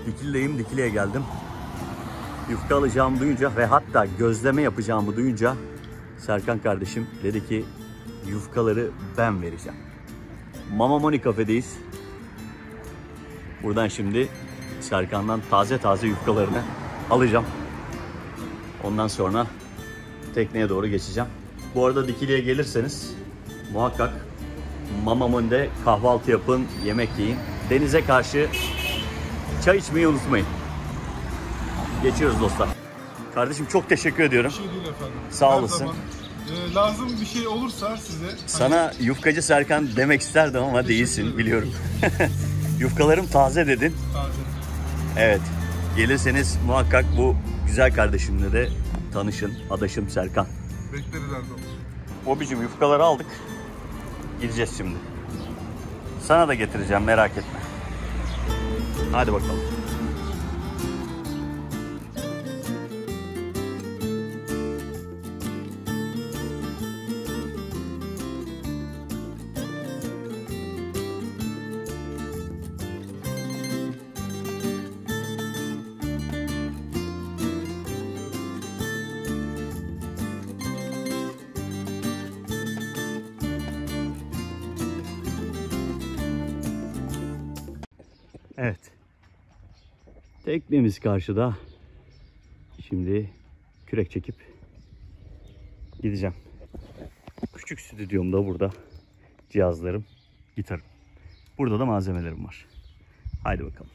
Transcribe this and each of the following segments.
Dikili'deyim, Dikili'ye geldim. Yufka alacağımı duyunca ve hatta gözleme yapacağımı duyunca Serkan kardeşim dedi ki yufkaları ben vereceğim. Mama Moni kafedeyiz. Buradan şimdi Serkan'dan taze taze yufkalarını alacağım. Ondan sonra tekneye doğru geçeceğim. Bu arada Dikili'ye gelirseniz muhakkak Mama Moni'de kahvaltı yapın, yemek yiyin. Denize karşı çay içmeyi unutmayın. Geçiyoruz dostlar. Kardeşim çok teşekkür ediyorum. Bir şey değil efendim. Sağ olasın. Lazım bir şey olursa size... Sana yufkacı Serkan demek isterdim ama değilsin biliyorum. Yufkalarım taze dedin. Taze. Evet. Gelirseniz muhakkak bu güzel kardeşimle de tanışın. Adaşım Serkan. Bekleriz her zaman. Bobicim yufkaları aldık. Gideceğiz şimdi. Sana da getireceğim, merak etme. Hadi bakalım. Evet. Teknemiz karşıda. Şimdi kürek çekip gideceğim. Küçük stüdyom da burada. Cihazlarım, gitarım. Burada da malzemelerim var. Haydi bakalım.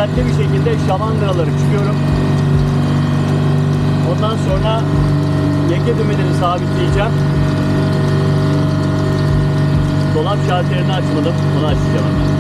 dikkatli bir şekilde şamandıraları çıkıyorum. Ondan sonra yeke dümenini sabitleyeceğim. Dolap şalterini açmadım. Onu açacağım hemen.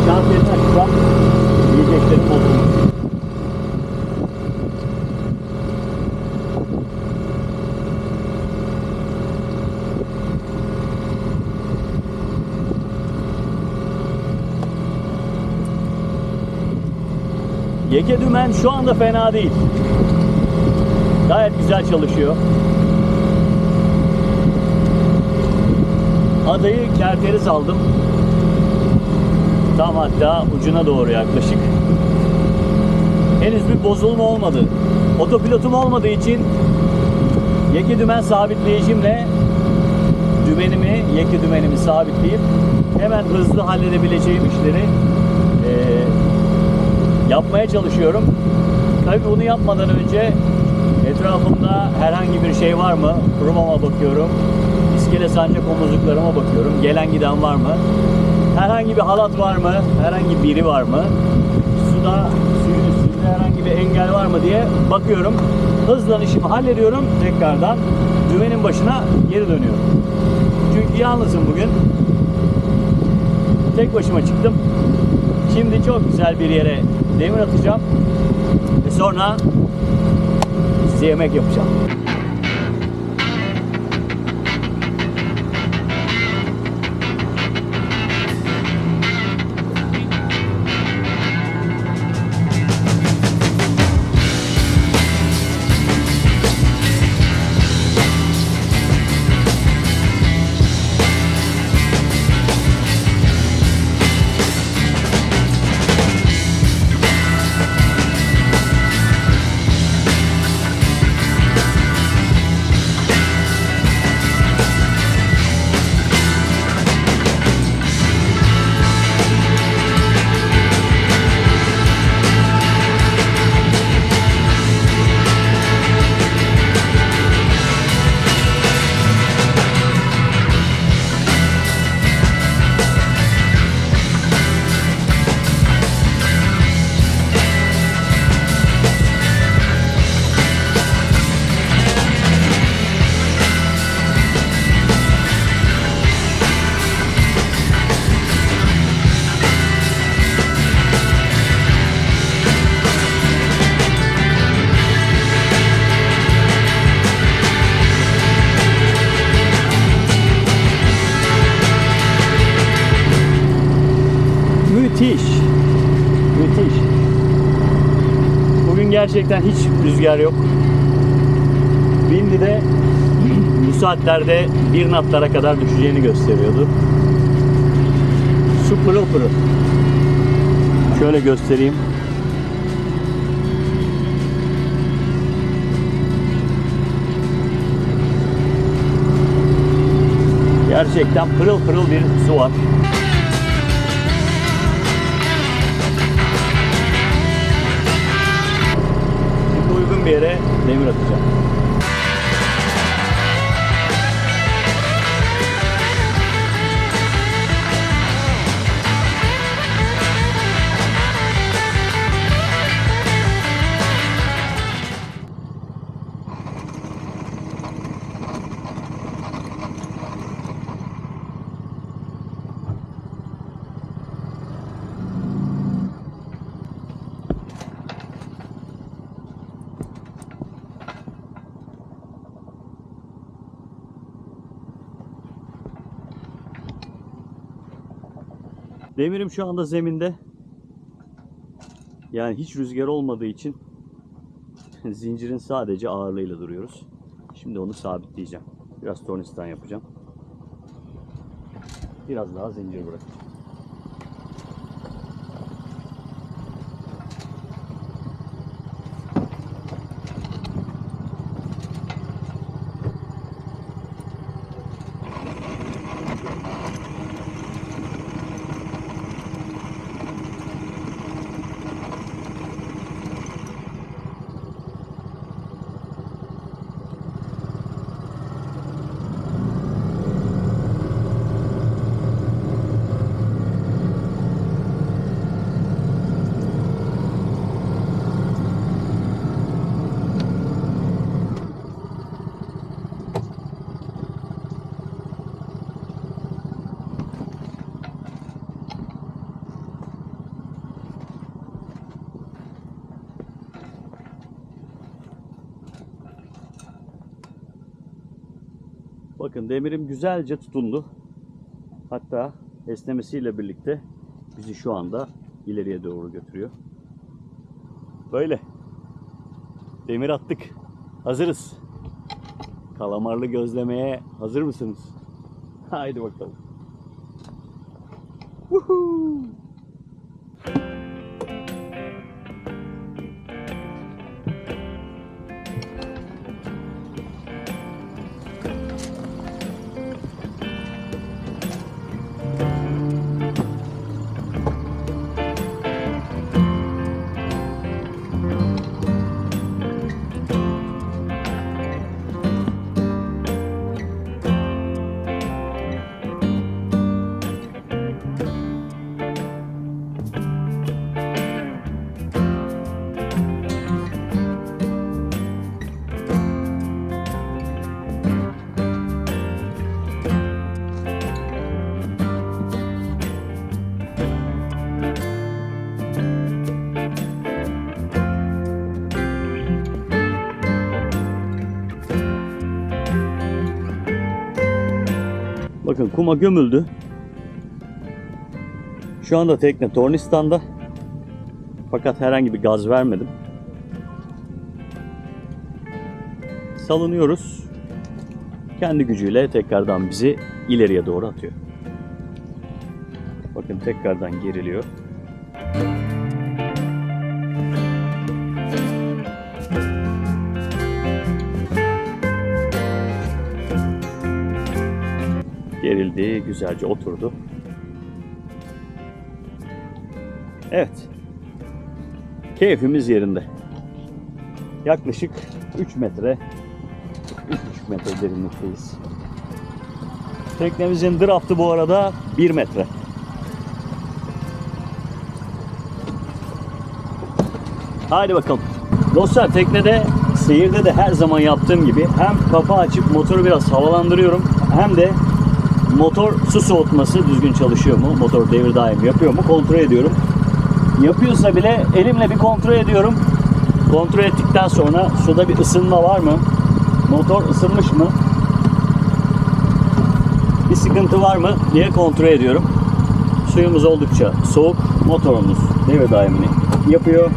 Şalterini açacağım. Yiyeceklerim bozulmuş. Yeke dümen şu anda fena değil. Gayet güzel çalışıyor. Adayı kerteriz aldım. Tam hatta ucuna doğru yaklaşık. Henüz bir bozulma olmadı. Otopilotum olmadığı için yeke dümen sabitleyicimle yeke dümenimi sabitleyip hemen hızlı halledebileceğim işleri yapmaya çalışıyorum. Tabii bunu yapmadan önce etrafımda herhangi bir şey var mı? Kromama bakıyorum. İskele sancak omuzluklarıma bakıyorum. Gelen giden var mı? Herhangi bir halat var mı? Herhangi biri var mı? Suyun üstünde herhangi bir engel var mı diye bakıyorum. Hızla işimi hallediyorum. Tekrardan dümenin başına geri dönüyorum. Çünkü yalnızım bugün. Tek başıma çıktım. Şimdi çok güzel bir yere demir atacağım. Ve sonra size yemek yapacağım. Müthiş. Müthiş. Bugün gerçekten hiç rüzgar yok. Windy'de bu saatlerde 1 knotlara kadar düşeceğini gösteriyordu. Su pırıl pırıl. Şöyle göstereyim. Gerçekten pırıl pırıl bir su var. Şimdi uygun bir yere demir atacağım. Demirim şu anda zeminde. Yani hiç rüzgar olmadığı için zincirin sadece ağırlığıyla duruyoruz. Şimdi onu sabitleyeceğim. Biraz tornistan yapacağım. Biraz daha zincir bırakacağım. Bakın demirim güzelce tutundu. Hatta esnemesiyle birlikte bizi şu anda ileriye doğru götürüyor. Böyle. Demir attık. Hazırız. Kalamarlı gözlemeye hazır mısınız? Haydi bakalım. Woohoo! Bakın kuma gömüldü. Şu anda tekne tornistanda. Fakat herhangi bir gaz vermedim. Salınıyoruz. Kendi gücüyle tekrardan bizi ileriye doğru atıyor. Bakın tekrardan geriliyor. Gerildi, güzelce oturdu. Evet. Keyfimiz yerinde. Yaklaşık 3 metre, 3,5 metre derinlikteyiz. Teknemizin draftı bu arada 1 metre. Haydi bakalım. Dostlar, teknede, seyirde de her zaman yaptığım gibi hem kafa açıp motoru biraz havalandırıyorum, hem de motor su soğutması düzgün çalışıyor mu, motor devir daim yapıyor mu kontrol ediyorum. Yapıyorsa bile elimle bir kontrol ediyorum. Kontrol ettikten sonra suda bir ısınma var mı? Motor ısınmış mı? Bir sıkıntı var mı diye kontrol ediyorum. Suyumuz oldukça soğuk. Motorumuz devir daimini yapıyor.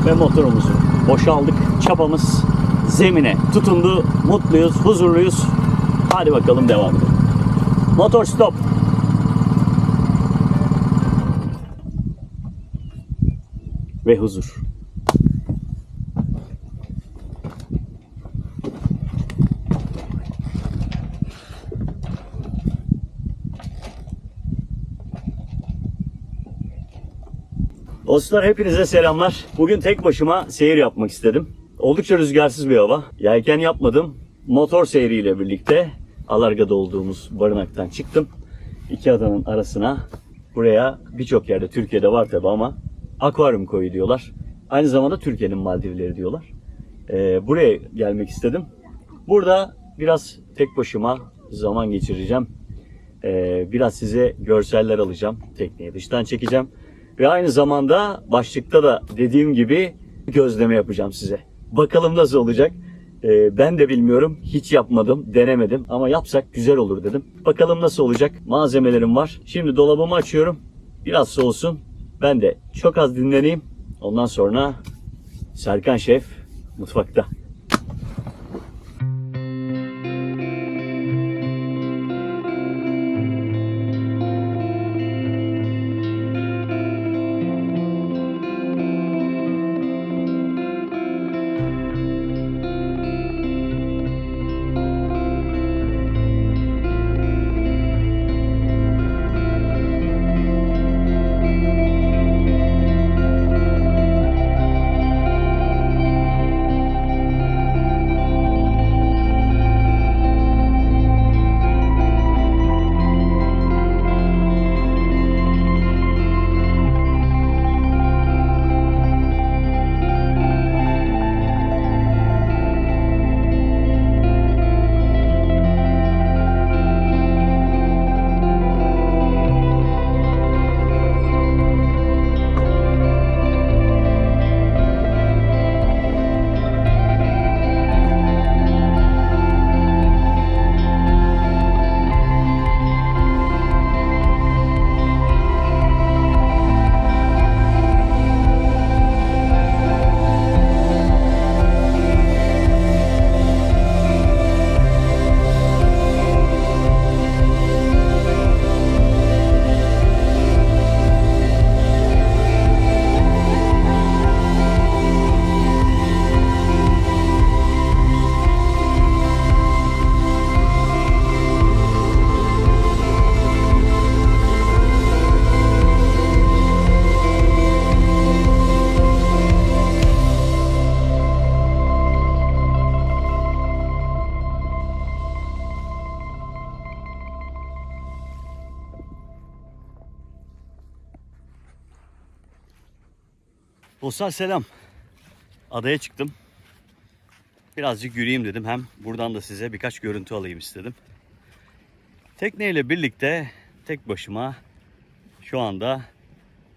Ve motorumuzu boşaldık. Çapamız zemine tutundu. Mutluyuz, huzurluyuz. Hadi bakalım devam edelim. Motor stop. Ve huzur. Dostlar, hepinize selamlar. Bugün tek başıma seyir yapmak istedim. Oldukça rüzgarsız bir hava. Yelken yapmadım. Motor seyriyle birlikte Alarga'da olduğumuz barınaktan çıktım. İki adanın arasına. Buraya birçok yerde Türkiye'de var tabi ama akvaryum koyu diyorlar. Aynı zamanda Türkiye'nin Maldivleri diyorlar. Buraya gelmek istedim. Burada biraz tek başıma zaman geçireceğim. Biraz size görseller alacağım. Tekneyi dıştan çekeceğim. Ve aynı zamanda başlıkta da dediğim gibi gözleme yapacağım size. Bakalım nasıl olacak. Ben de bilmiyorum. Hiç yapmadım, denemedim. Ama yapsak güzel olur dedim. Bakalım nasıl olacak. Malzemelerim var. Şimdi dolabımı açıyorum. Biraz soğusun. Ben de çok az dinleneyim. Ondan sonra Serkan Şef mutfakta. Dostlar selam. Adaya çıktım. Birazcık yürüyeyim dedim. Hem buradan da size birkaç görüntü alayım istedim. Tekneyle birlikte tek başıma şu anda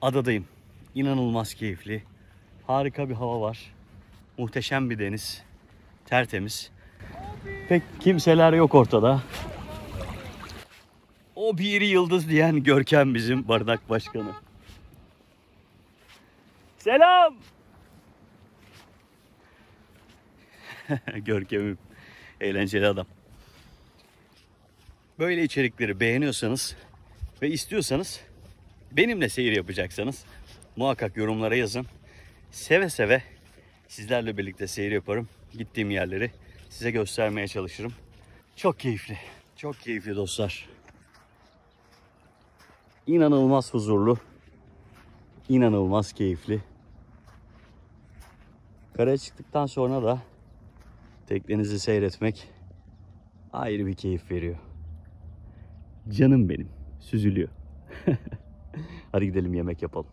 adadayım. İnanılmaz keyifli. Harika bir hava var. Muhteşem bir deniz. Tertemiz. Pek kimseler yok ortada. O bir yıldız diyen Görkem bizim barınak başkanı. Selam. Görkem'im eğlenceli adam. Böyle içerikleri beğeniyorsanız ve istiyorsanız benimle seyir yapacaksanız muhakkak yorumlara yazın. Seve seve sizlerle birlikte seyir yaparım. Gittiğim yerleri size göstermeye çalışırım. Çok keyifli. Çok keyifli dostlar. İnanılmaz huzurlu. İnanılmaz keyifli. Karaya çıktıktan sonra da teknenizi seyretmek ayrı bir keyif veriyor. Canım benim süzülüyor. Hadi gidelim yemek yapalım.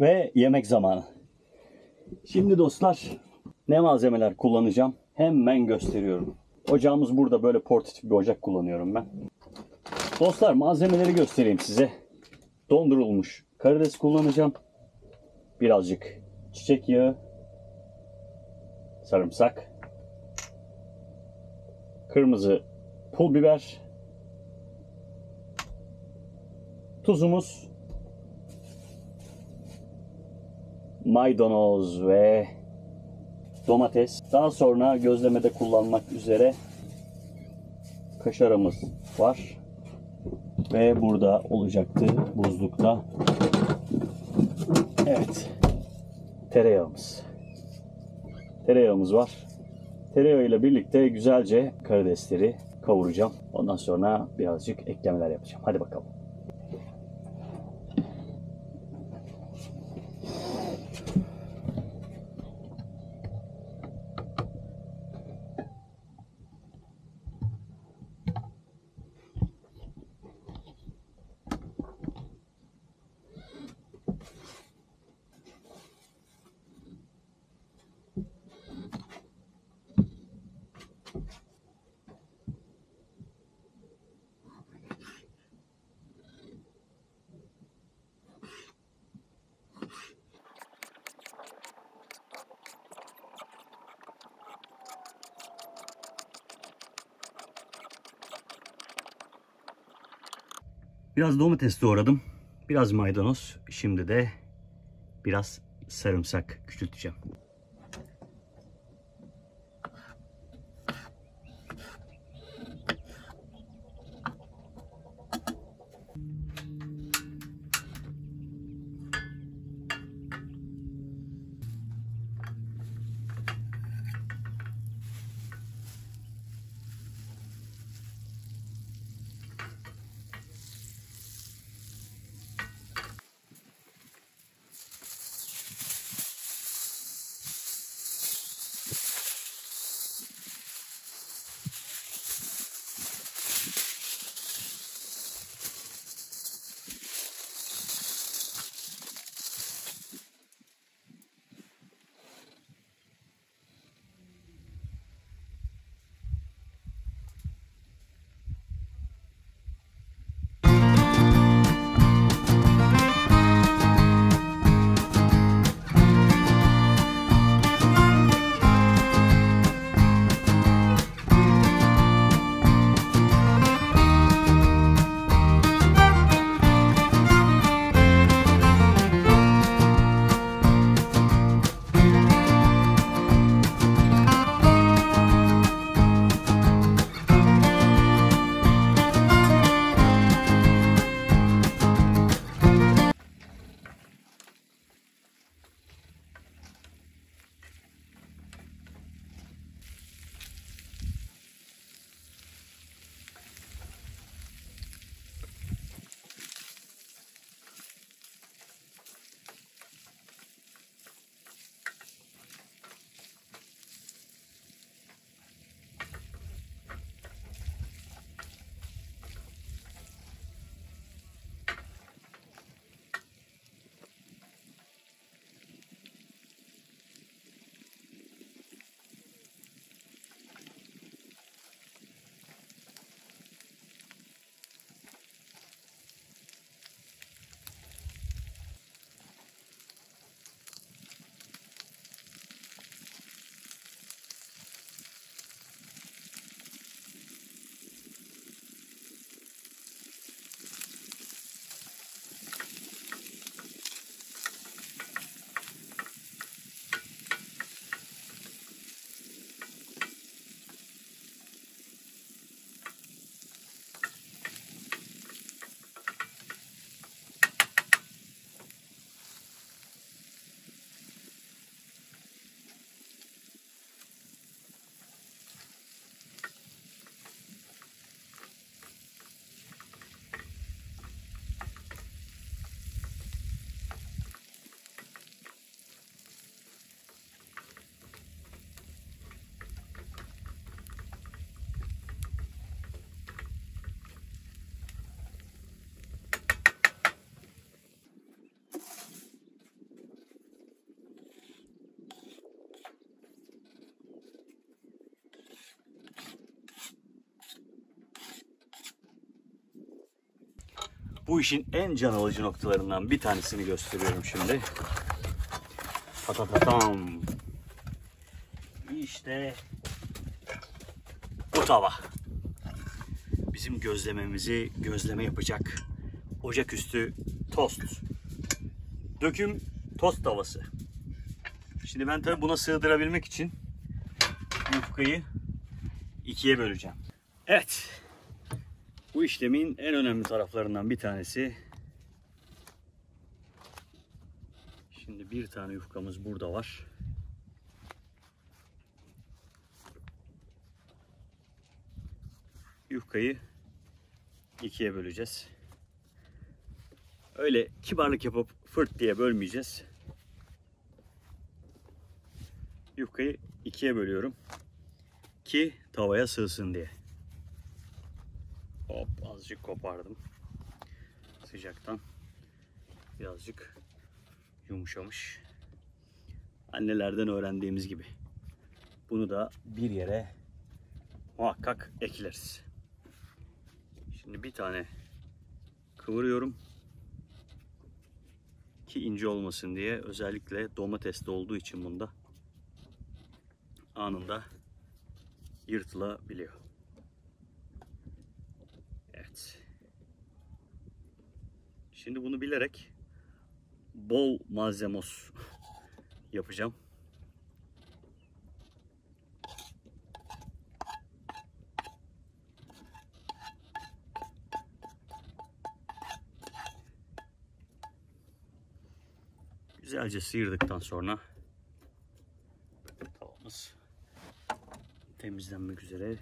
Ve yemek zamanı. Şimdi dostlar ne malzemeler kullanacağım hemen gösteriyorum. Ocağımız burada, böyle portatif bir ocak kullanıyorum ben. Dostlar malzemeleri göstereyim size. Dondurulmuş karides kullanacağım. Birazcık çiçek yağı, sarımsak, kırmızı pul biber, tuzumuz, maydanoz ve domates. Daha sonra gözlemede kullanmak üzere kaşarımız var. Ve burada olacaktı buzlukta. Evet. Tereyağımız. Tereyağımız var. Tereyağıyla birlikte güzelce karidesleri kavuracağım. Ondan sonra birazcık eklemeler yapacağım. Hadi bakalım. Biraz domates doğradım. Biraz maydanoz. Şimdi de biraz sarımsak küçülteceğim. Bu işin en can alıcı noktalarından bir tanesini gösteriyorum şimdi. Patatatam. İşte bu tava. Bizim gözlememizi gözleme yapacak ocaküstü tost. Döküm tost tavası. Şimdi ben tabi buna sığdırabilmek için yufkayı ikiye böleceğim. Evet. Bu işlemin en önemli taraflarından bir tanesi, şimdi bir tane yufkamız burada var. Yufkayı ikiye böleceğiz. Öyle kibarlık yapıp fırt diye bölmeyeceğiz. Yufkayı ikiye bölüyorum ki tavaya sığsın diye. Hop, azıcık kopardım. Sıcaktan birazcık yumuşamış. Annelerden öğrendiğimiz gibi. Bunu da bir yere muhakkak ekleriz. Şimdi bir tane kıvırıyorum ki ince olmasın diye. Özellikle domatesli olduğu için bunda anında yırtılabiliyor. Evet. Şimdi bunu bilerek bol malzemos yapacağım. Güzelce sıyırdıktan sonra tavamız temizlenmek üzere,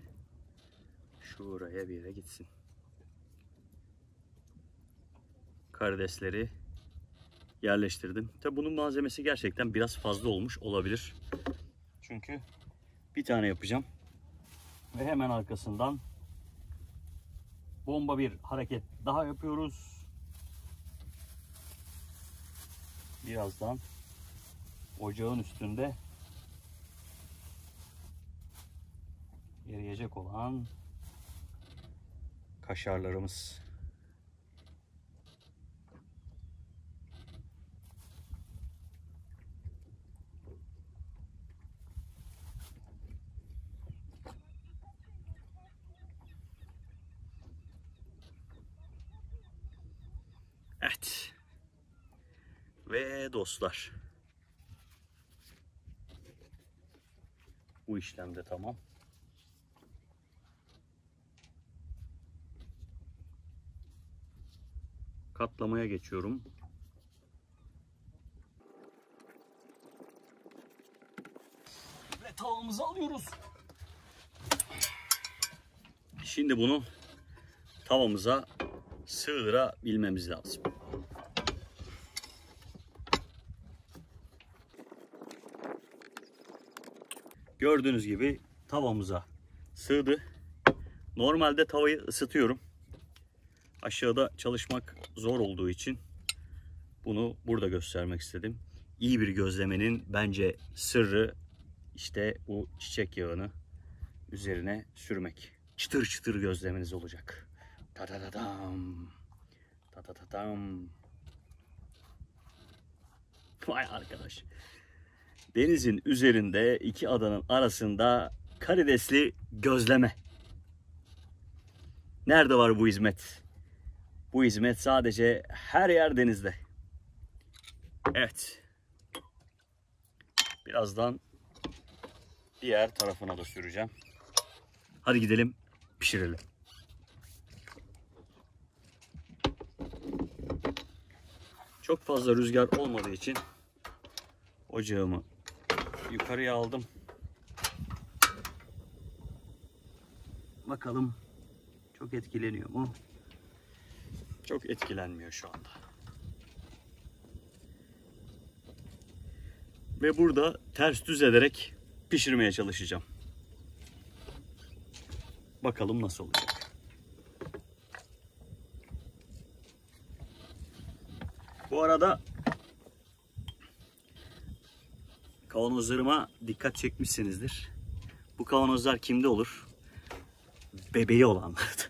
şuraya bir yere gitsin. Karidesleri yerleştirdim. Tabi bunun malzemesi gerçekten biraz fazla olmuş olabilir. Çünkü bir tane yapacağım ve hemen arkasından bomba bir hareket daha yapıyoruz. Birazdan ocağın üstünde eriyecek olan kaşarlarımız. Evet. Ve dostlar, bu işlem de tamam. Katlamaya geçiyorum. Ve tavamızı alıyoruz. Şimdi bunu tavamıza sığdırabilmemiz lazım. Gördüğünüz gibi tavamıza sığdı. Normalde tavayı ısıtıyorum. Aşağıda çalışmak zor olduğu için bunu burada göstermek istedim. İyi bir gözlemenin bence sırrı işte bu çiçek yağını üzerine sürmek. Çıtır çıtır gözlemeniz olacak. Ta ta ta tam. Ta ta ta tam. Vay arkadaş. Denizin üzerinde iki adanın arasında karidesli gözleme. Nerede var bu hizmet? Bu hizmet sadece her yer denizde. Evet. Birazdan diğer tarafına da süreceğim. Hadi gidelim pişirelim. Çok fazla rüzgar olmadığı için ocağımı yukarıya aldım. Bakalım çok etkileniyor mu? Çok etkilenmiyor şu anda. Ve burada ters düz ederek pişirmeye çalışacağım. Bakalım nasıl olacak. Bu arada kavanozlarıma dikkat çekmişsinizdir. Bu kavanozlar kimde olur? Bebeği olanlarda.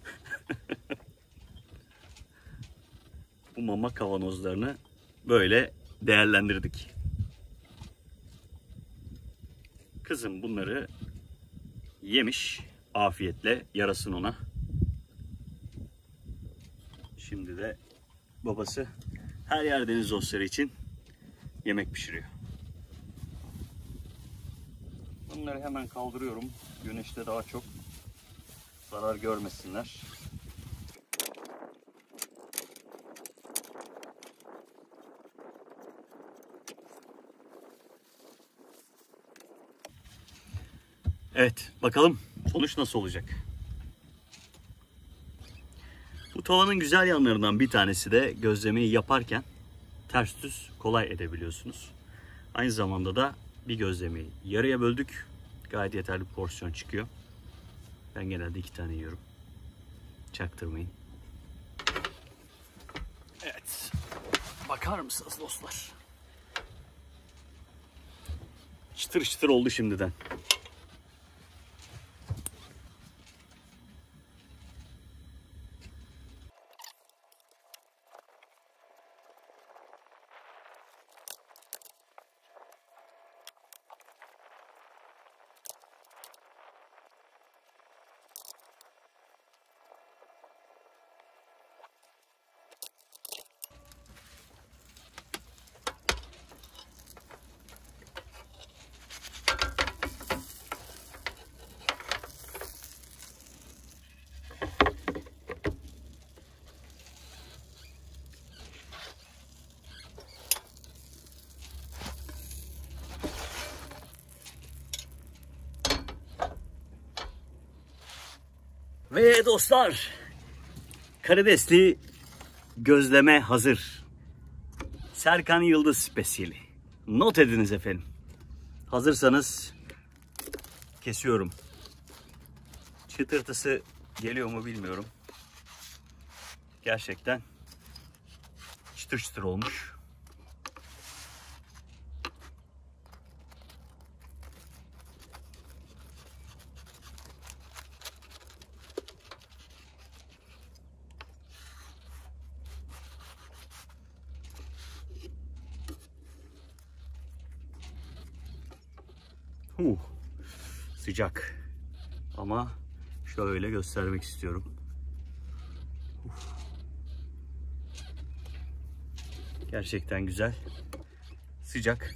Bu mama kavanozlarını böyle değerlendirdik. Kızım bunları yemiş afiyetle, yarasın ona. Şimdi de babası her yer deniz dostları için yemek pişiriyor. Bunları hemen kaldırıyorum. Güneşte daha çok zarar görmesinler. Evet, bakalım sonuç nasıl olacak. Bu tavanın güzel yanlarından bir tanesi de gözlemeyi yaparken ters düz kolay edebiliyorsunuz. Aynı zamanda da bir gözlemeyi yarıya böldük. Gayet yeterli bir porsiyon çıkıyor. Ben genelde 2 tane yiyorum. Çaktırmayın. Evet. Bakar mısınız dostlar? Çıtır çıtır oldu şimdiden. Ve dostlar, karidesli gözleme hazır. Serkan Yıldız spesiyeli. Not ediniz efendim. Hazırsanız kesiyorum. Çıtırtısı geliyor mu bilmiyorum. Gerçekten çıtır çıtır olmuş. Sıcak. Ama şöyle göstermek istiyorum. Gerçekten güzel. Sıcak.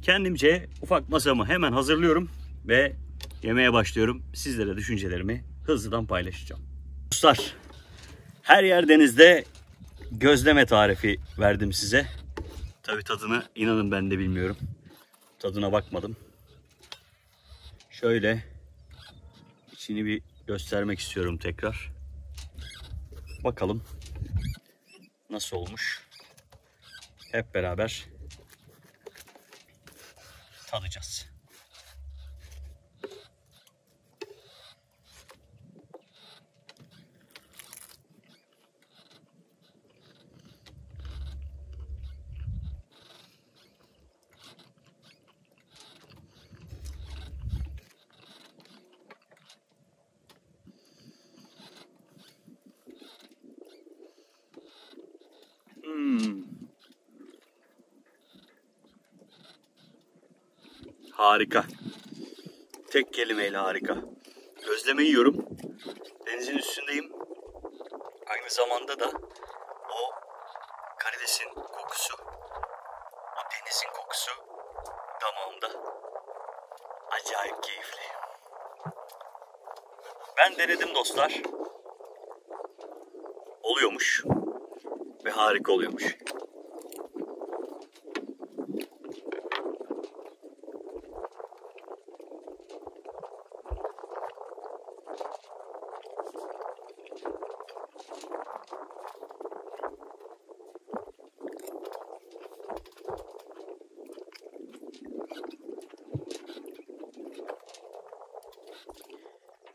Kendimce ufak masamı hemen hazırlıyorum ve yemeye başlıyorum. Sizlere düşüncelerimi hızlıdan paylaşacağım. Dostlar, her yer denizde gözleme tarifi verdim size. Tabii tadını inanın ben de bilmiyorum. Tadına bakmadım. Şöyle içini bir göstermek istiyorum tekrar. Bakalım nasıl olmuş. Hep beraber tadacağız. Harika. Tek kelimeyle harika. Gözleme yiyorum. Denizin üstündeyim. Aynı zamanda da o karidesin kokusu, o denizin kokusu damağımda. Acayip keyifli. Ben denedim dostlar. Oluyormuş. Ve harika oluyormuş.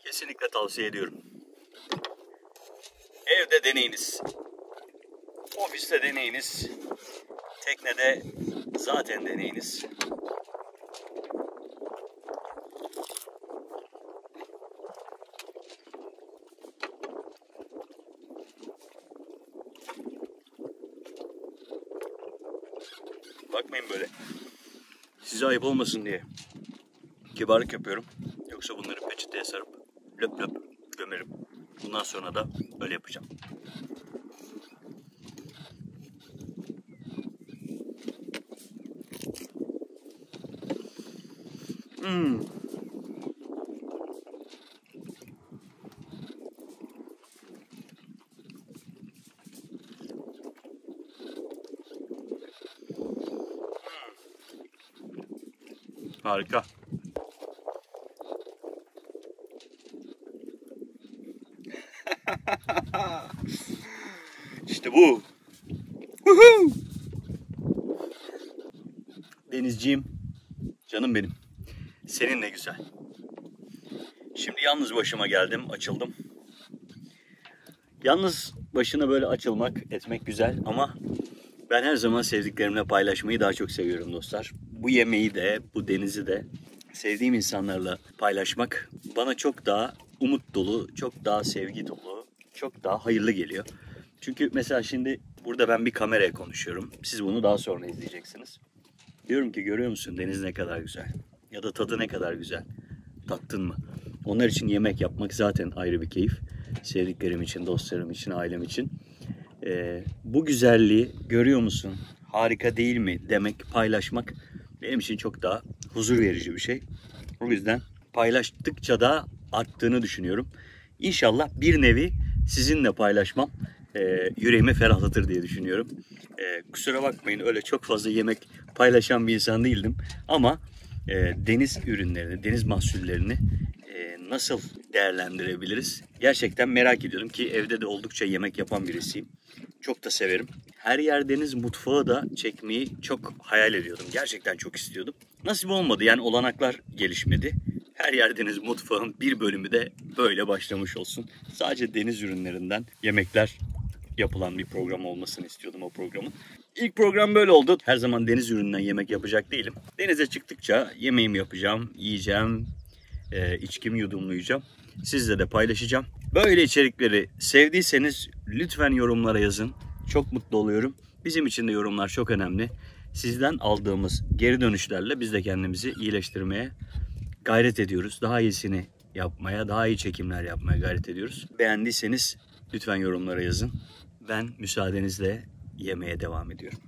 Kesinlikle tavsiye ediyorum. Evde deneyiniz. Ofiste deneyiniz. Teknede zaten deneyiniz. Bakmayın böyle. Size ayıp olmasın diye. Kibarlık yapıyorum. Yoksa bunları peçeteye sarıp löp löp gömerim. Bundan sonra da öyle yapacağım. Harika. İşte bu. Woohoo! Denizciğim, canım benim. Seninle güzel. Şimdi yalnız başıma geldim, açıldım. Yalnız başına böyle açılmak, etmek güzel ama ben her zaman sevdiklerimle paylaşmayı daha çok seviyorum dostlar. Bu yemeği de, bu denizi de sevdiğim insanlarla paylaşmak bana çok daha umut dolu, çok daha sevgi dolu, çok daha hayırlı geliyor. Çünkü mesela şimdi burada ben bir kameraya konuşuyorum. Siz bunu daha sonra izleyeceksiniz. Diyorum ki görüyor musun deniz ne kadar güzel ya da tadı ne kadar güzel. Tattın mı? Onlar için yemek yapmak zaten ayrı bir keyif. Sevdiklerim için, dostlarım için, ailem için. Bu güzelliği görüyor musun? Harika değil mi demek, paylaşmak benim için çok daha huzur verici bir şey. O yüzden paylaştıkça da arttığını düşünüyorum. İnşallah bir nevi sizinle paylaşmam yüreğimi ferahlatır diye düşünüyorum. Kusura bakmayın öyle çok fazla yemek paylaşan bir insan değildim. Ama deniz ürünlerini, deniz mahsullerini nasıl değerlendirebiliriz? Gerçekten merak ediyorum ki evde de oldukça yemek yapan birisiyim. Çok da severim. Her yer deniz mutfağı da çekmeyi çok hayal ediyordum. Gerçekten çok istiyordum. Nasip olmadı yani olanaklar gelişmedi. Her yer deniz mutfağın bir bölümü de böyle başlamış olsun. Sadece deniz ürünlerinden yemekler yapılan bir program olmasını istiyordum o programın. İlk program böyle oldu. Her zaman deniz ürününden yemek yapacak değilim. Denize çıktıkça yemeğimi yapacağım, yiyeceğim, içkimi yudumlayacağım. Sizle de paylaşacağım. Böyle içerikleri sevdiyseniz lütfen yorumlara yazın. Çok mutlu oluyorum. Bizim için de yorumlar çok önemli. Sizden aldığımız geri dönüşlerle biz de kendimizi iyileştirmeye gayret ediyoruz. Daha iyisini yapmaya, daha iyi çekimler yapmaya gayret ediyoruz. Beğendiyseniz lütfen yorumlara yazın. Ben müsaadenizle yemeye devam ediyorum.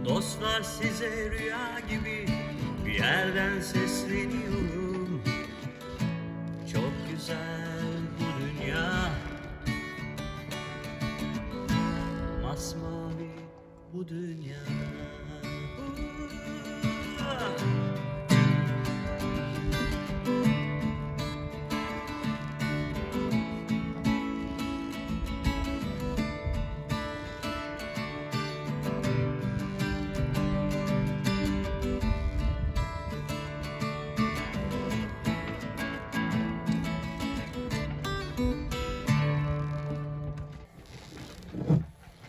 Dostlar size rüya gibi bir yerden sesleniyorum. Çok güzel bu dünya, masmavi bu dünya.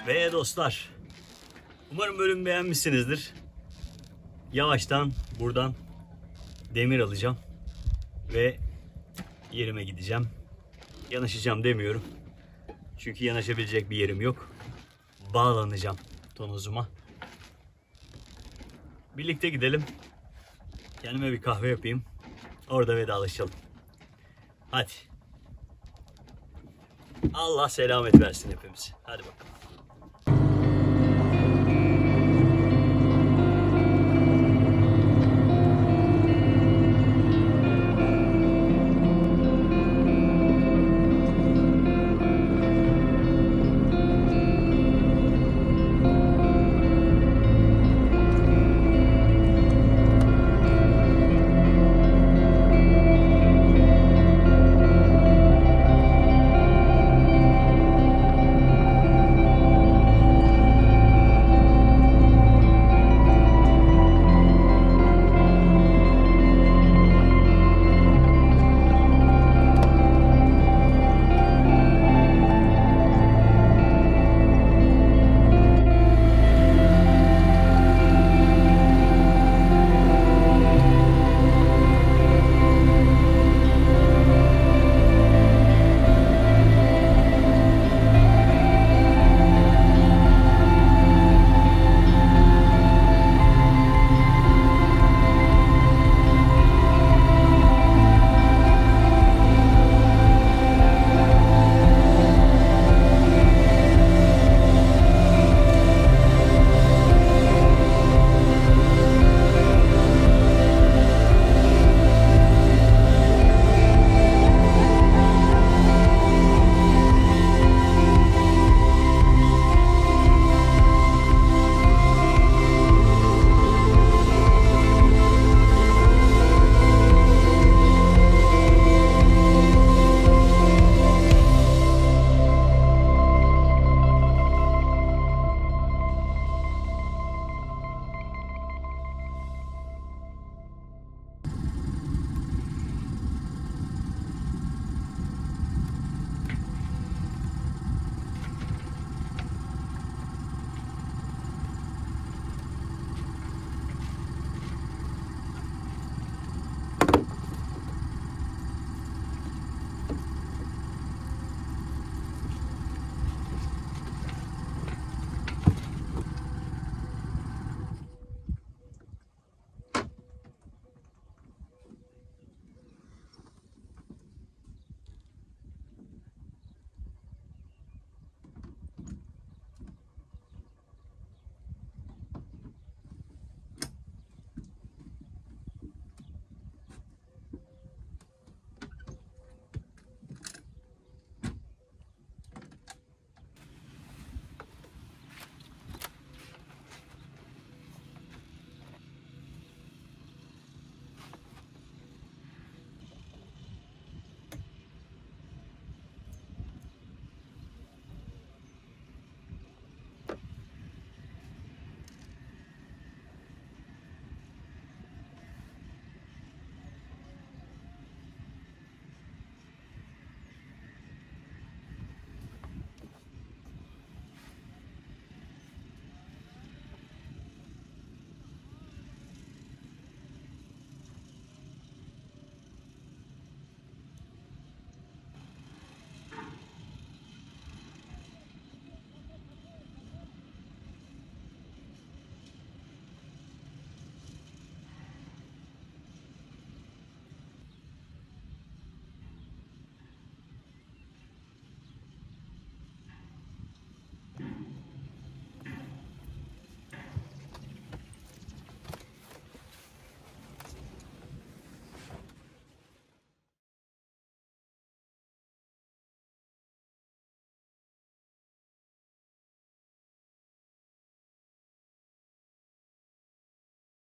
Ve dostlar, umarım bölümü beğenmişsinizdir. Yavaştan buradan demir alacağım ve yerime gideceğim. Yanaşacağım demiyorum. Çünkü yanaşabilecek bir yerim yok. Bağlanacağım tonozuma. Birlikte gidelim. Kendime bir kahve yapayım. Orada vedalaşalım. Hadi. Allah selamet versin hepimize. Hadi bakalım.